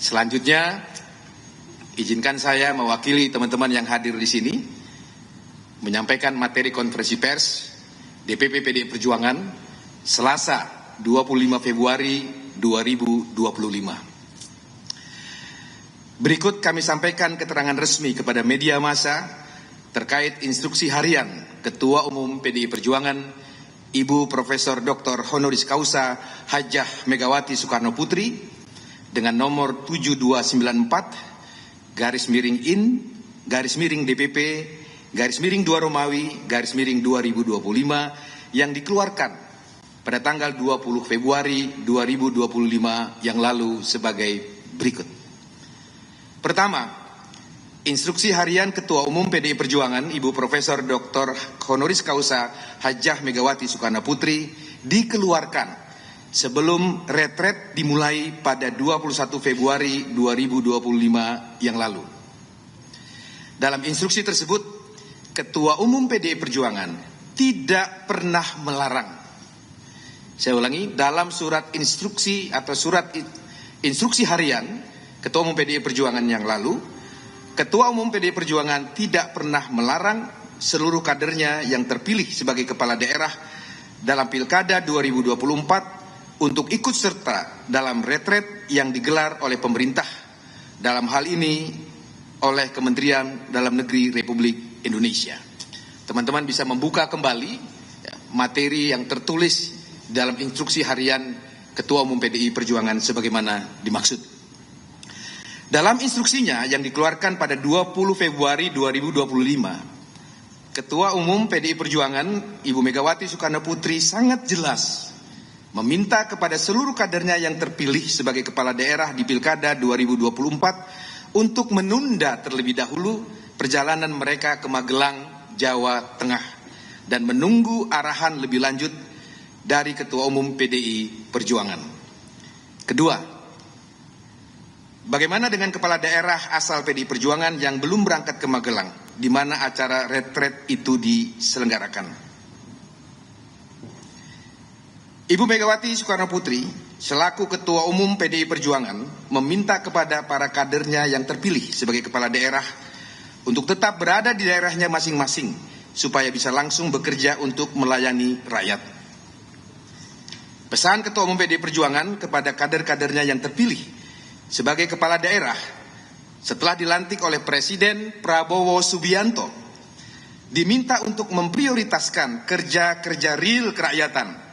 Selanjutnya, izinkan saya mewakili teman-teman yang hadir di sini menyampaikan materi konferensi pers DPP PDI Perjuangan Selasa 25 Februari 2025. Berikut kami sampaikan keterangan resmi kepada media massa terkait instruksi harian Ketua Umum PDI Perjuangan Ibu Profesor Dr. Honoris Causa Hajah Megawati Soekarno Putri dengan nomor 7294/IN/DPP/2 Romawi/2025 yang dikeluarkan pada tanggal 20 Februari 2025 yang lalu sebagai berikut. Pertama, instruksi harian Ketua Umum PDI Perjuangan Ibu Profesor Dr. Honoris Causa Hajah Megawati Soekarno Putri dikeluarkan sebelum retret dimulai pada 21 Februari 2025 yang lalu. Dalam instruksi tersebut, Ketua Umum PDI Perjuangan tidak pernah melarang. Saya ulangi, dalam surat instruksi atau surat instruksi harian Ketua Umum PDI Perjuangan yang lalu, Ketua Umum PDI Perjuangan tidak pernah melarang seluruh kadernya yang terpilih sebagai kepala daerah dalam Pilkada 2024 untuk ikut serta dalam retret yang digelar oleh pemerintah, dalam hal ini oleh Kementerian Dalam Negeri Republik Indonesia. Teman-teman bisa membuka kembali materi yang tertulis dalam instruksi harian Ketua Umum PDI Perjuangan sebagaimana dimaksud. Dalam instruksinya yang dikeluarkan pada 20 Februari 2025, Ketua Umum PDI Perjuangan Ibu Megawati Soekarno Putri sangat jelas meminta kepada seluruh kadernya yang terpilih sebagai kepala daerah di Pilkada 2024 untuk menunda terlebih dahulu perjalanan mereka ke Magelang, Jawa Tengah dan menunggu arahan lebih lanjut dari Ketua Umum PDI Perjuangan. Kedua, bagaimana dengan kepala daerah asal PDI Perjuangan yang belum berangkat ke Magelang, di mana acara retret itu diselenggarakan? Ibu Megawati Soekarno Putri selaku Ketua Umum PDI Perjuangan meminta kepada para kadernya yang terpilih sebagai kepala daerah untuk tetap berada di daerahnya masing-masing supaya bisa langsung bekerja untuk melayani rakyat. Pesan Ketua Umum PDI Perjuangan kepada kader-kadernya yang terpilih sebagai kepala daerah setelah dilantik oleh Presiden Prabowo Subianto diminta untuk memprioritaskan kerja-kerja real kerakyatan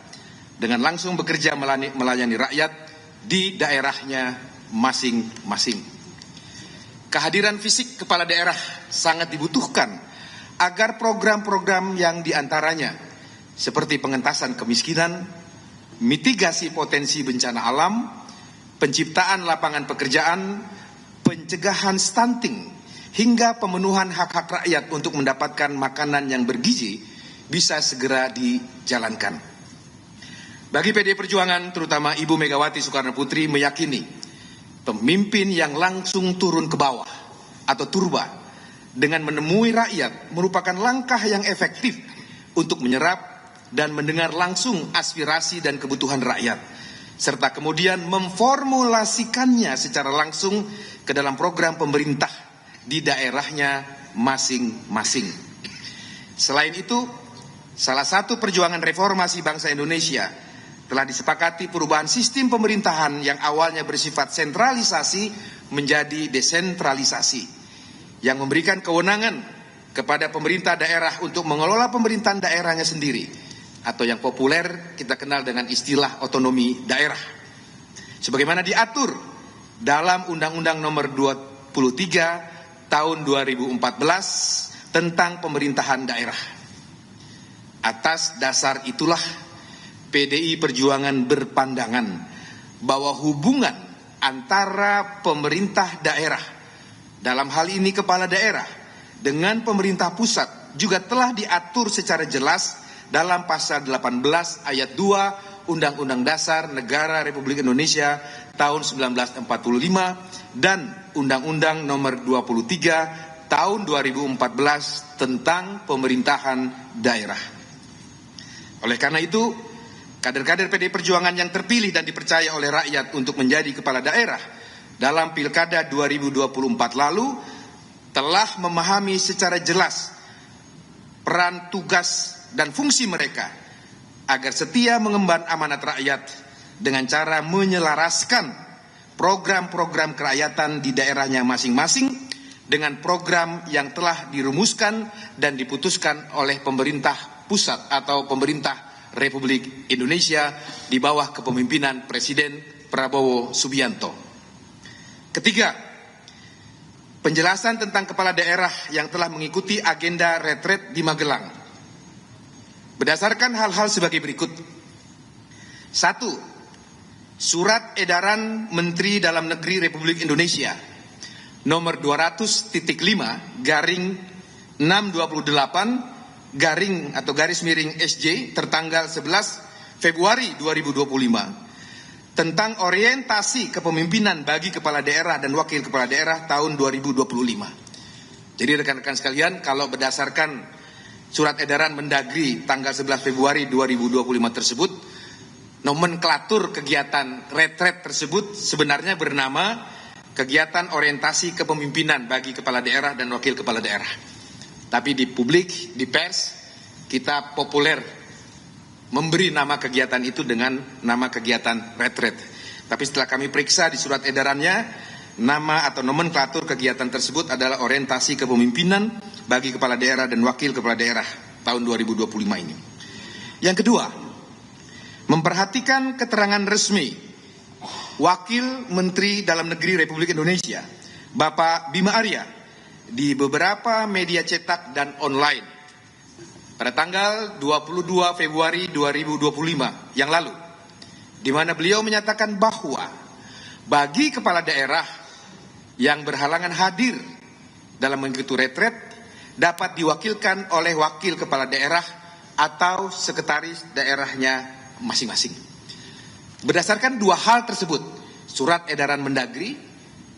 dengan langsung bekerja melayani rakyat di daerahnya masing-masing. Kehadiran fisik kepala daerah sangat dibutuhkan agar program-program yang diantaranya seperti pengentasan kemiskinan, mitigasi potensi bencana alam, penciptaan lapangan pekerjaan, pencegahan stunting, hingga pemenuhan hak-hak rakyat untuk mendapatkan makanan yang bergizi bisa segera dijalankan. Bagi PDI Perjuangan, terutama Ibu Megawati Soekarno Putri meyakini pemimpin yang langsung turun ke bawah atau turba dengan menemui rakyat merupakan langkah yang efektif untuk menyerap dan mendengar langsung aspirasi dan kebutuhan rakyat, serta kemudian memformulasikannya secara langsung ke dalam program pemerintah di daerahnya masing-masing. Selain itu, salah satu perjuangan reformasi bangsa Indonesia telah disepakati perubahan sistem pemerintahan yang awalnya bersifat sentralisasi menjadi desentralisasi, yang memberikan kewenangan kepada pemerintah daerah untuk mengelola pemerintahan daerahnya sendiri, atau yang populer kita kenal dengan istilah otonomi daerah, sebagaimana diatur dalam Undang-Undang Nomor 23 Tahun 2014 tentang pemerintahan daerah. Atas dasar itulah PDI Perjuangan berpandangan bahwa hubungan antara pemerintah daerah, dalam hal ini kepala daerah, dengan pemerintah pusat juga telah diatur secara jelas dalam pasal 18 ayat 2 Undang-Undang Dasar Negara Republik Indonesia tahun 1945 dan Undang-Undang Nomor 23 tahun 2014 tentang pemerintahan daerah. Oleh karena itu, kader-kader PDI Perjuangan yang terpilih dan dipercaya oleh rakyat untuk menjadi kepala daerah dalam Pilkada 2024 lalu telah memahami secara jelas peran, tugas, dan fungsi mereka agar setia mengemban amanat rakyat dengan cara menyelaraskan program-program kerakyatan di daerahnya masing-masing dengan program yang telah dirumuskan dan diputuskan oleh pemerintah pusat atau pemerintah Republik Indonesia di bawah kepemimpinan Presiden Prabowo Subianto. Ketiga, penjelasan tentang kepala daerah yang telah mengikuti agenda retret di Magelang. Berdasarkan hal-hal sebagai berikut. 1. Surat Edaran Menteri Dalam Negeri Republik Indonesia nomor 200.5 garing 628 garing atau garis miring SJ tertanggal 11 Februari 2025 tentang orientasi kepemimpinan bagi kepala daerah dan wakil kepala daerah tahun 2025. Jadi rekan-rekan sekalian, kalau berdasarkan surat edaran Mendagri tanggal 11 Februari 2025 tersebut, nomenklatur kegiatan retret tersebut sebenarnya bernama kegiatan orientasi kepemimpinan bagi kepala daerah dan wakil kepala daerah. Tapi di publik, di pers, kita populer memberi nama kegiatan itu dengan nama kegiatan retret. Tapi setelah kami periksa di surat edarannya, nama atau nomenklatur kegiatan tersebut adalah orientasi kepemimpinan bagi kepala daerah dan wakil kepala daerah tahun 2025 ini. Yang kedua, memperhatikan keterangan resmi Wakil Menteri Dalam Negeri Republik Indonesia, Bapak Bima Arya, di beberapa media cetak dan online pada tanggal 22 Februari 2025 yang lalu, di mana beliau menyatakan bahwa bagi kepala daerah yang berhalangan hadir dalam mengikuti retret dapat diwakilkan oleh wakil kepala daerah atau sekretaris daerahnya masing-masing. Berdasarkan dua hal tersebut, surat edaran Mendagri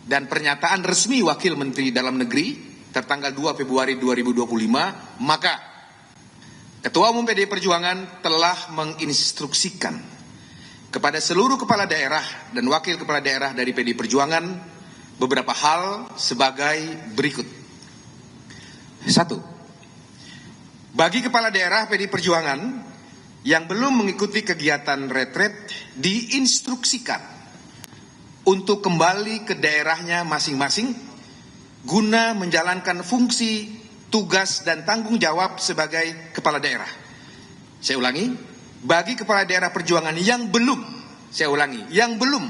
dan pernyataan resmi Wakil Menteri Dalam Negeri tertanggal 2 Februari 2025, maka Ketua Umum PDI Perjuangan telah menginstruksikan kepada seluruh kepala daerah dan wakil kepala daerah dari PDI Perjuangan beberapa hal sebagai berikut. 1. Bagi kepala daerah PDI Perjuangan yang belum mengikuti kegiatan retret diinstruksikan untuk kembali ke daerahnya masing-masing guna menjalankan fungsi, tugas, dan tanggung jawab sebagai kepala daerah. Saya ulangi, bagi kepala daerah perjuangan yang belum, saya ulangi, yang belum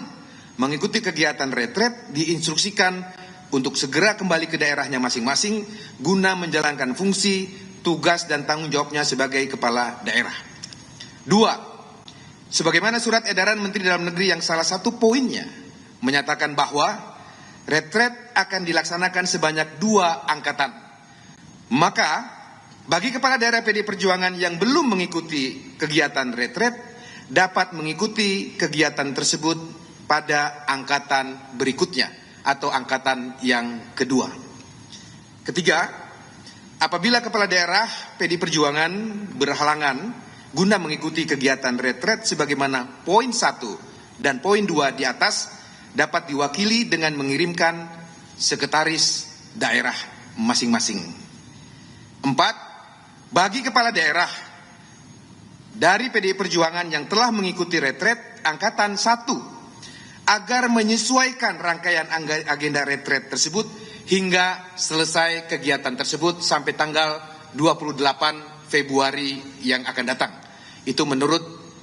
mengikuti kegiatan retret diinstruksikan untuk segera kembali ke daerahnya masing-masing guna menjalankan fungsi, tugas, dan tanggung jawabnya sebagai kepala daerah. 2. Sebagaimana surat edaran Menteri Dalam Negeri yang salah satu poinnya menyatakan bahwa retret akan dilaksanakan sebanyak 2 angkatan. Maka bagi kepala daerah PDI Perjuangan yang belum mengikuti kegiatan retret dapat mengikuti kegiatan tersebut pada angkatan berikutnya atau angkatan yang kedua. Ketiga, apabila kepala daerah PDI Perjuangan berhalangan guna mengikuti kegiatan retret sebagaimana poin 1 dan poin 2 di atas, dapat diwakili dengan mengirimkan sekretaris daerah masing-masing. 4. Bagi kepala daerah dari PDI Perjuangan yang telah mengikuti retret angkatan 1 agar menyesuaikan rangkaian agenda retret tersebut hingga selesai kegiatan tersebut sampai tanggal 28 Februari yang akan datang. Itu menurut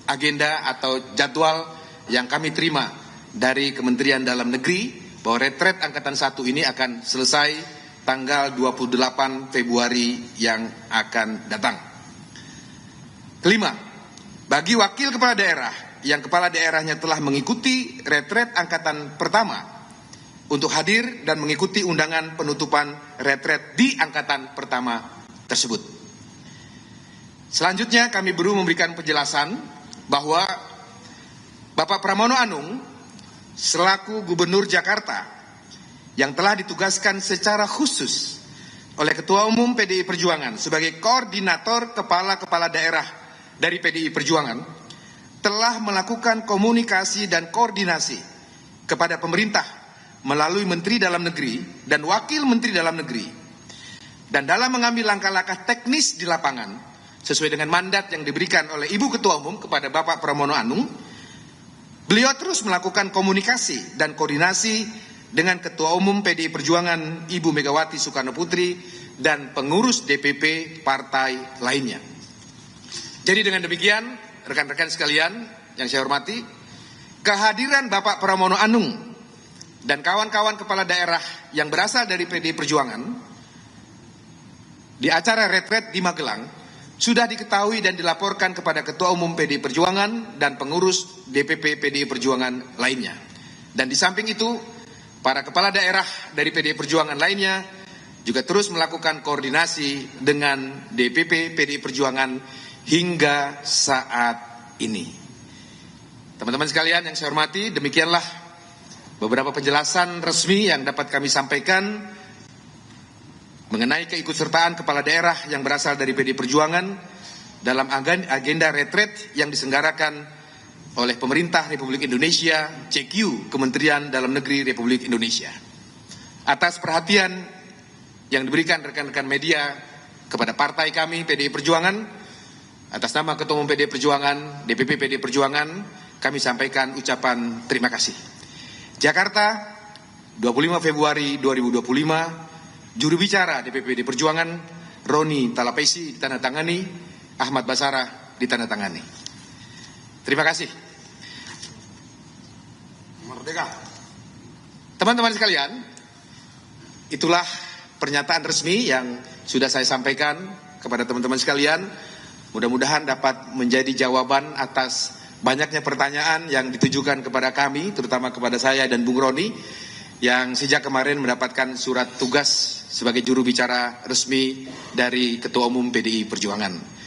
agenda atau jadwal yang kami terima dari Kementerian Dalam Negeri bahwa retret angkatan 1 ini akan selesai tanggal 28 Februari yang akan datang. Kelima, bagi wakil kepala daerah yang kepala daerahnya telah mengikuti retret angkatan pertama untuk hadir dan mengikuti undangan penutupan retret di angkatan pertama tersebut. Selanjutnya kami perlu memberikan penjelasan bahwa Bapak Pramono Anung selaku Gubernur Jakarta yang telah ditugaskan secara khusus oleh Ketua Umum PDI Perjuangan sebagai koordinator kepala-kepala daerah dari PDI Perjuangan telah melakukan komunikasi dan koordinasi kepada pemerintah melalui Menteri Dalam Negeri dan Wakil Menteri Dalam Negeri. Dan dalam mengambil langkah-langkah teknis di lapangan, sesuai dengan mandat yang diberikan oleh Ibu Ketua Umum kepada Bapak Pramono Anung, beliau terus melakukan komunikasi dan koordinasi dengan Ketua Umum PDI Perjuangan Ibu Megawati Soekarno Putri dan pengurus DPP partai lainnya. Jadi dengan demikian, rekan-rekan sekalian yang saya hormati, kehadiran Bapak Pramono Anung dan kawan-kawan kepala daerah yang berasal dari PDI Perjuangan di acara retret di Magelang sudah diketahui dan dilaporkan kepada Ketua Umum PDI Perjuangan dan pengurus DPP PDI Perjuangan lainnya. Dan di samping itu, para kepala daerah dari PDI Perjuangan lainnya juga terus melakukan koordinasi dengan DPP PDI Perjuangan hingga saat ini. Teman-teman sekalian yang saya hormati, demikianlah beberapa penjelasan resmi yang dapat kami sampaikan mengenai keikutsertaan kepala daerah yang berasal dari PDI Perjuangan dalam agenda retret yang diselenggarakan oleh pemerintah Republik Indonesia, CQ, Kementerian Dalam Negeri Republik Indonesia. Atas perhatian yang diberikan rekan-rekan media kepada partai kami PDI Perjuangan, atas nama Ketua Umum PDI Perjuangan, DPP PDI Perjuangan, kami sampaikan ucapan terima kasih. Jakarta, 25 Februari 2025, juru bicara DPP PDI Perjuangan, Roni Talapesi ditandatangani, Ahmad Basarah ditandatangani. Terima kasih. Merdeka. Teman-teman sekalian, itulah pernyataan resmi yang sudah saya sampaikan kepada teman-teman sekalian. Mudah-mudahan dapat menjadi jawaban atas banyaknya pertanyaan yang ditujukan kepada kami, terutama kepada saya dan Bung Roni, yang sejak kemarin mendapatkan surat tugas sebagai juru bicara resmi dari Ketua Umum PDI Perjuangan.